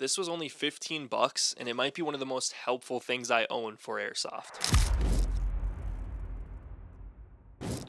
this was only 15 bucks, and it might be one of the most helpful things I own for airsoft.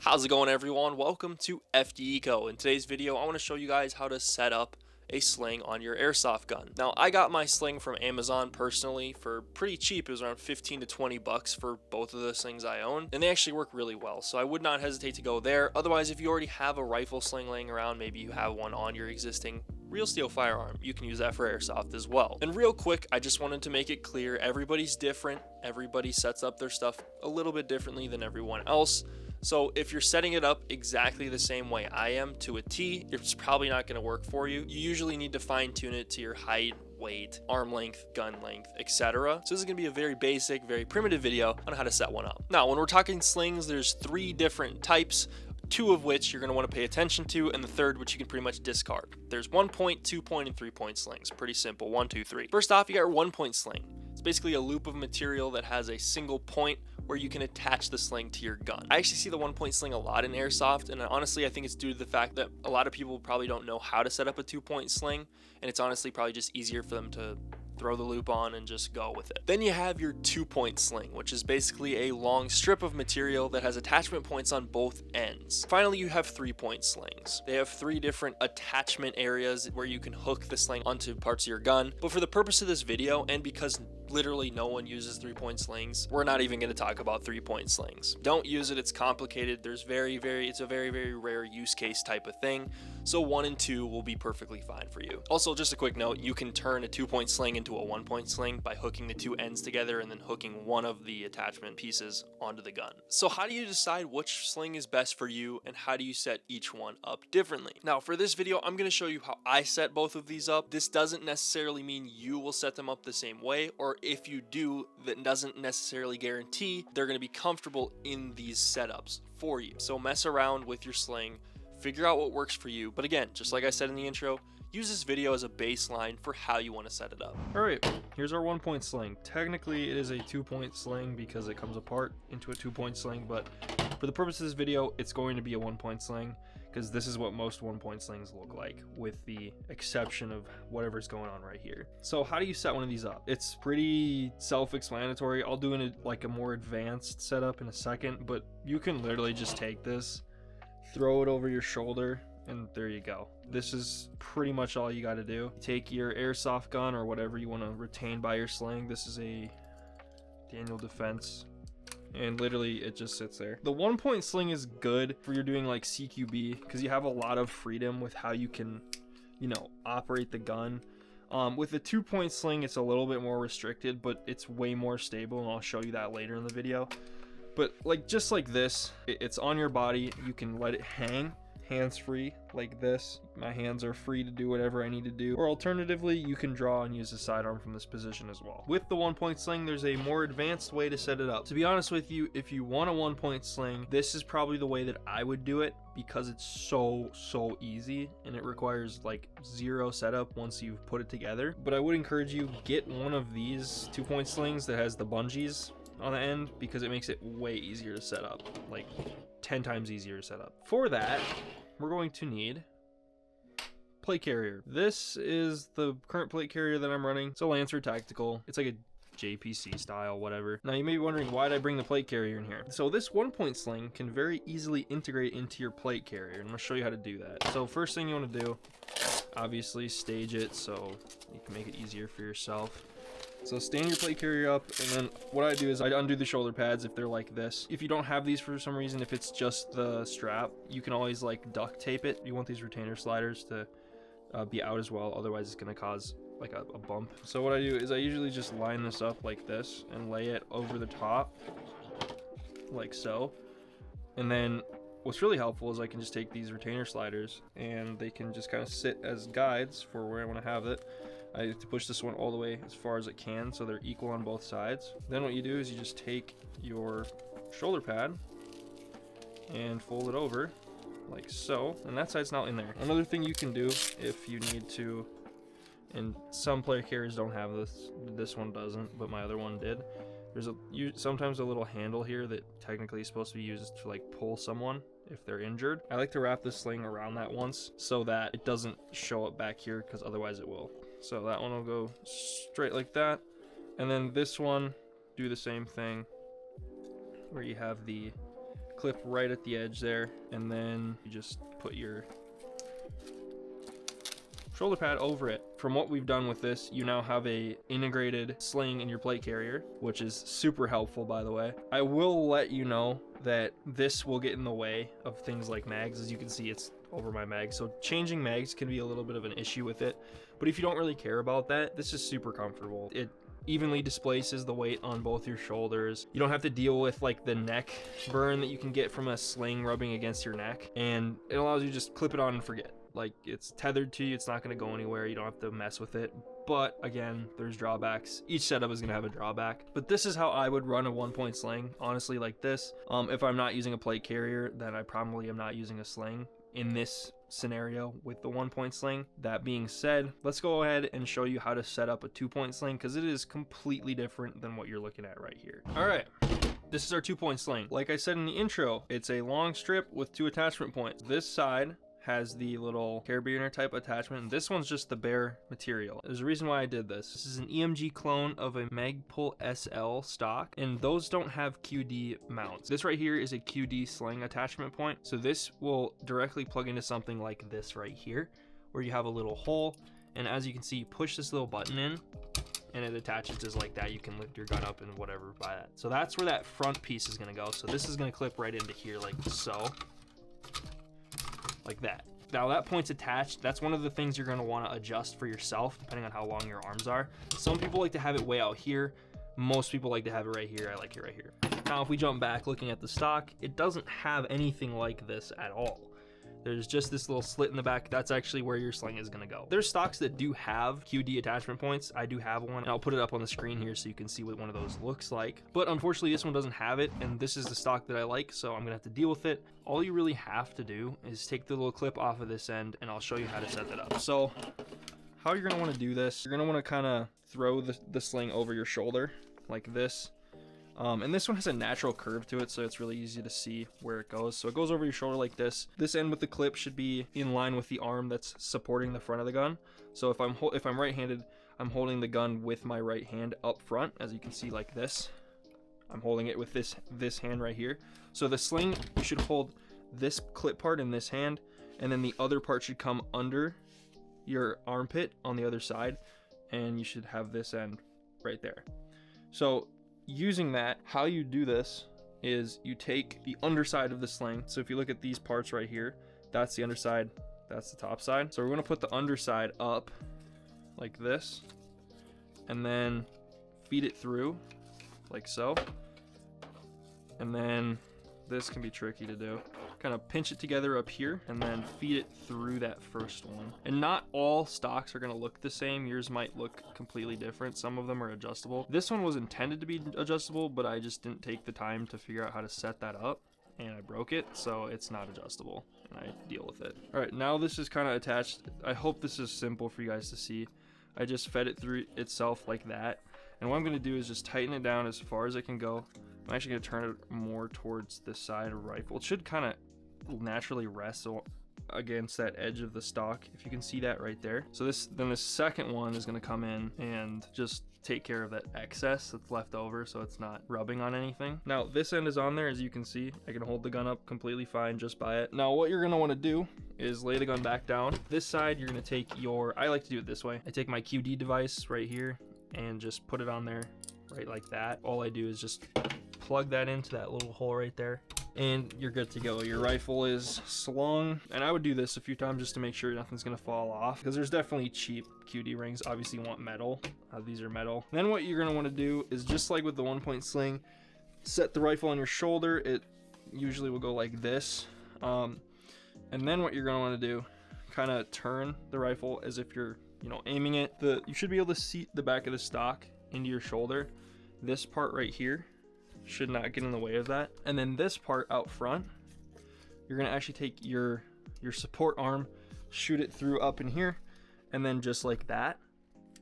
How's it going, everyone? Welcome to FD Eco. In today's video, I want to show you guys how to set up a sling on your airsoft gun. Now, I got my sling from Amazon personally for pretty cheap. It was around 15 to 20 bucks for both of the slings I own, and they actually work really well, so I would not hesitate to go there. Otherwise, if you already have a rifle sling laying around, maybe you have one on your existing real steel firearm, you can use that for airsoft as well. And real quick, I just wanted to make it clear, everybody's different. Everybody sets up their stuff a little bit differently than everyone else. So if you're setting it up exactly the same way I am to a T, it's probably not going to work for you. You usually need to fine tune it to your height, weight, arm length, gun length, etc. So this is going to be a very basic, very primitive video on how to set one up. Now, when we're talking slings, there's 3 different types, 2 of which you're going to want to pay attention to, and the third which you can pretty much discard. There's 1-point, 2-point, and 3-point slings. Pretty simple, 1, 2, 3. First off, you got your 1-point sling. It's basically a loop of material that has a single point where you can attach the sling to your gun. I actually see the 1-point sling a lot in airsoft, and honestly I think it's due to the fact that a lot of people probably don't know how to set up a 2-point sling, and it's honestly probably just easier for them to throw the loop on and just go with it. Then you have your 2-point sling, which is basically a long strip of material that has attachment points on both ends. Finally, you have 3-point slings. They have 3 different attachment areas where you can hook the sling onto parts of your gun, but for the purpose of this video, and because literally no one uses 3-point slings, we're not even going to talk about 3-point slings. Don't use it, it's complicated. It's a very rare use case type of thing, so 1 and 2 will be perfectly fine for you. Also, just a quick note, you can turn a 2-point sling into a 1-point sling by hooking the 2 ends together and then hooking one of the attachment pieces onto the gun. So how do you decide which sling is best for you, and how do you set each one up differently? Now, for this video, I'm going to show you how I set both of these up. This doesn't necessarily mean you will set them up the same way, or if you do, that doesn't necessarily guarantee they're going to be comfortable in these setups for you. So mess around with your sling, figure out what works for you. But again, just like I said in the intro, use this video as a baseline for how you want to set it up. All right, here's our 1-point sling. Technically, it is a 2-point sling because it comes apart into a 2-point sling, but for the purpose of this video, it's going to be a 1-point sling because this is what most 1-point slings look like, with the exception of whatever's going on right here. So how do you set one of these up? It's pretty self-explanatory. I'll do like a more advanced setup in a second, but you can literally just take this, throw it over your shoulder, and there you go. This is pretty much all you got to do. Take your airsoft gun or whatever you want to retain by your sling. This is a Daniel Defense, and literally it just sits there. The 1-point sling is good for you're doing like CQB because you have a lot of freedom with how you can, you know, operate the gun. With the 2-point sling, it's a little bit more restricted, but it's way more stable, and I'll show you that later in the video. But like just like this, it's on your body. You can let it hang hands free like this. My hands are free to do whatever I need to do, or alternatively you can draw and use the sidearm from this position as well. With the 1-point sling, there's a more advanced way to set it up. To be honest with you, if you want a 1-point sling, this is probably the way that I would do it because it's so easy and it requires like 0 setup once you've put it together. But I would encourage you, get one of these 2-point slings that has the bungees on the end because it makes it way easier to set up, like 10 times easier to set up. For that, we're going to need plate carrier. This is the current plate carrier that I'm running. It's a Lancer Tactical. It's like a JPC style, whatever. Now you may be wondering, why did I bring the plate carrier in here? So this 1-point sling can very easily integrate into your plate carrier, and I'm gonna show you how to do that. So first thing you want to do, obviously stage it so you can make it easier for yourself. So stand your plate carrier up, and then what I do is I undo the shoulder pads if they're like this. If you don't have these for some reason, if it's just the strap, you can always like duct tape it. You want these retainer sliders to be out as well, otherwise it's going to cause like a bump. So what I do is I usually just line this up like this and lay it over the top like so. And then what's really helpful is I can just take these retainer sliders and they can just kind of sit as guides for where I want to have it. I have to push this one all the way as far as it can so they're equal on both sides. Then what you do is you just take your shoulder pad and fold it over like so, and that side's now in there. Another thing you can do if you need to, and some plate carriers don't have this one doesn't, but my other one did. There's sometimes a little handle here that technically is supposed to be used to like pull someone if they're injured. I like to wrap this sling around that once so that it doesn't show up back here, because otherwise it will So that one will go straight like that. And then this one, do the same thing, where you have the clip right at the edge there, and then you just put your shoulder pad over it. From what we've done with this, you now have a integrated sling in your plate carrier, which is super helpful, by the way. I will let you know that this will get in the way of things like mags. As you can see, it's over my mags, so changing mags can be a little bit of an issue with it, but if you don't really care about that, this is super comfortable. It evenly displaces the weight on both your shoulders. You don't have to deal with like the neck burn that you can get from a sling rubbing against your neck, and it allows you to just clip it on and forget. Like, it's tethered to you, it's not going to go anywhere, you don't have to mess with it. But again, there's drawbacks. Each setup is going to have a drawback, but this is how I would run a 1-point sling, honestly, like this. If I'm not using a plate carrier, then I probably am not using a sling in this scenario with the 1-point sling. That being said, let's go ahead and show you how to set up a 2-point sling, because it is completely different than what you're looking at right here. All right, this is our 2-point sling. Like I said in the intro, it's a long strip with 2 attachment points. This side has the little carabiner type attachment, and this one's just the bare material. There's a reason why I did this. This is an EMG clone of a Magpul SL stock, and those don't have QD mounts. This right here is a QD sling attachment point, so this will directly plug into something like this right here, where you have a little hole, and as you can see, you push this little button in and it attaches just like that. You can lift your gun up and whatever by that. So that's where that front piece is going to go. So this is going to clip right into here like so, like that. Now that point's attached. That's one of the things you're going to want to adjust for yourself depending on how long your arms are. Some people like to have it way out here. Most people like to have it right here. I like it right here. Now if we jump back looking at the stock, it doesn't have anything like this at all. There's just this little slit in the back. That's actually where your sling is gonna go. There's stocks that do have QD attachment points. I do have one, and I'll put it up on the screen here so you can see what one of those looks like. But unfortunately, this one doesn't have it, and this is the stock that I like, so I'm gonna have to deal with it. All you really have to do is take the little clip off of this end, and I'll show you how to set that up. So how you're gonna wanna do this, you're gonna wanna kinda throw the sling over your shoulder like this. And this one has a natural curve to it, so it's really easy to see where it goes. So it goes over your shoulder like this. This end with the clip should be in line with the arm that's supporting the front of the gun. So if I'm right-handed, I'm holding the gun with my right hand up front, as you can see like this. I'm holding it with this hand right here. So the sling, you should hold this clip part in this hand, and then the other part should come under your armpit on the other side, and you should have this end right there. So using that, how you do this is you take the underside of the sling. So if you look at these parts right here, that's the underside, that's the top side. So we're gonna put the underside up like this, and then feed it through like so. And then this can be tricky to do. Kind of pinch it together up here and then feed it through that first one. And not all stocks are gonna look the same. Yours might look completely different. Some of them are adjustable. This one was intended to be adjustable, but I just didn't take the time to figure out how to set that up, and I broke it, so it's not adjustable, and I deal with it. All right, now this is kind of attached. I hope this is simple for you guys to see. I just fed it through itself like that. And what I'm gonna do is just tighten it down as far as it can go. I'm actually gonna turn it more towards this side of the rifle. It should kind of naturally rest against that edge of the stock, if you can see that right there. So then the second one is going to come in and just take care of that excess that's left over, so it's not rubbing on anything. Now this end is on there, as you can see. I can hold the gun up completely fine just by it. Now what you're going to want to do is lay the gun back down. This side, you're going to take I like to do it this way. I take my QD device right here and just put it on there right like that. All I do is just plug that into that little hole right there, and you're good to go. Your rifle is slung, and I would do this a few times just to make sure nothing's gonna fall off, because there's definitely cheap QD rings. Obviously you want metal. These are metal. Then what you're gonna want to do is, just like with the 1-point sling, set the rifle on your shoulder. It usually will go like this, and then what you're gonna want to do, kind of turn the rifle as if you're aiming it. You should be able to seat the back of the stock into your shoulder. This part right here should not get in the way of that. And then this part out front, you're gonna actually take your support arm, shoot it through up in here, and then just like that,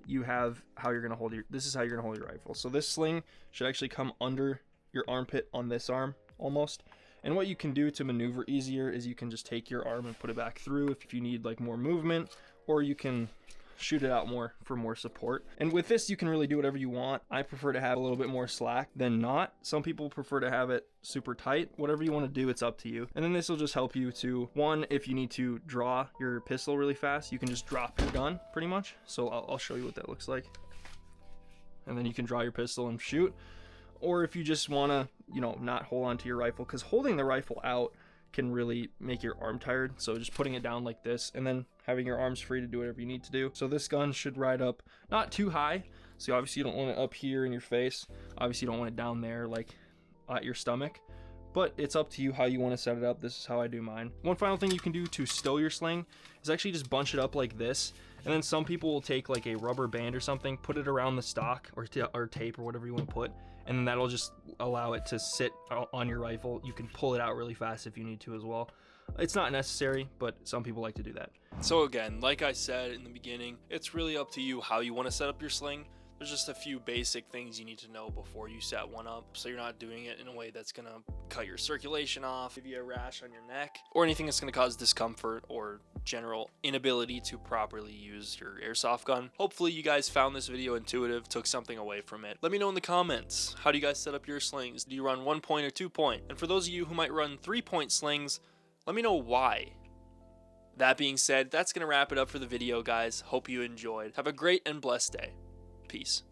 you have how you're gonna hold this is how you're gonna hold your rifle. So this sling should actually come under your armpit on this arm almost. And what you can do to maneuver easier is you can just take your arm and put it back through if you need like more movement, or you can shoot it out more for more support. And with this, you can really do whatever you want. I prefer to have a little bit more slack than not. Some people prefer to have it super tight. Whatever you want to do, it's up to you. And then this will just help you to, one, if you need to draw your pistol really fast, you can just drop your gun pretty much. So I'll show you what that looks like. And then you can draw your pistol and shoot. Or if you just want to, not hold on to your rifle, because holding the rifle out can really make your arm tired. So just putting it down like this and then having your arms free to do whatever you need to do. So this gun should ride up not too high. So obviously you don't want it up here in your face. Obviously you don't want it down there like at your stomach. But it's up to you how you want to set it up. This is how I do mine. One final thing you can do to stow your sling is actually just bunch it up like this. And then some people will take like a rubber band or something, put it around the stock or tape or whatever you want to put, and then that'll just allow it to sit on your rifle. You can pull it out really fast if you need to as well. It's not necessary, but some people like to do that. So again, like I said in the beginning, it's really up to you how you want to set up your sling. There's just a few basic things you need to know before you set one up, so you're not doing it in a way that's gonna cut your circulation off, give you a rash on your neck, or anything that's gonna cause discomfort or general inability to properly use your airsoft gun. Hopefully you guys found this video intuitive, took something away from it. Let me know in the comments, how do you guys set up your slings? Do you run 1 point or 2 point? And for those of you who might run 3 point slings, let me know why. That being said, that's gonna wrap it up for the video, guys. Hope you enjoyed. Have a great and blessed day. Peace.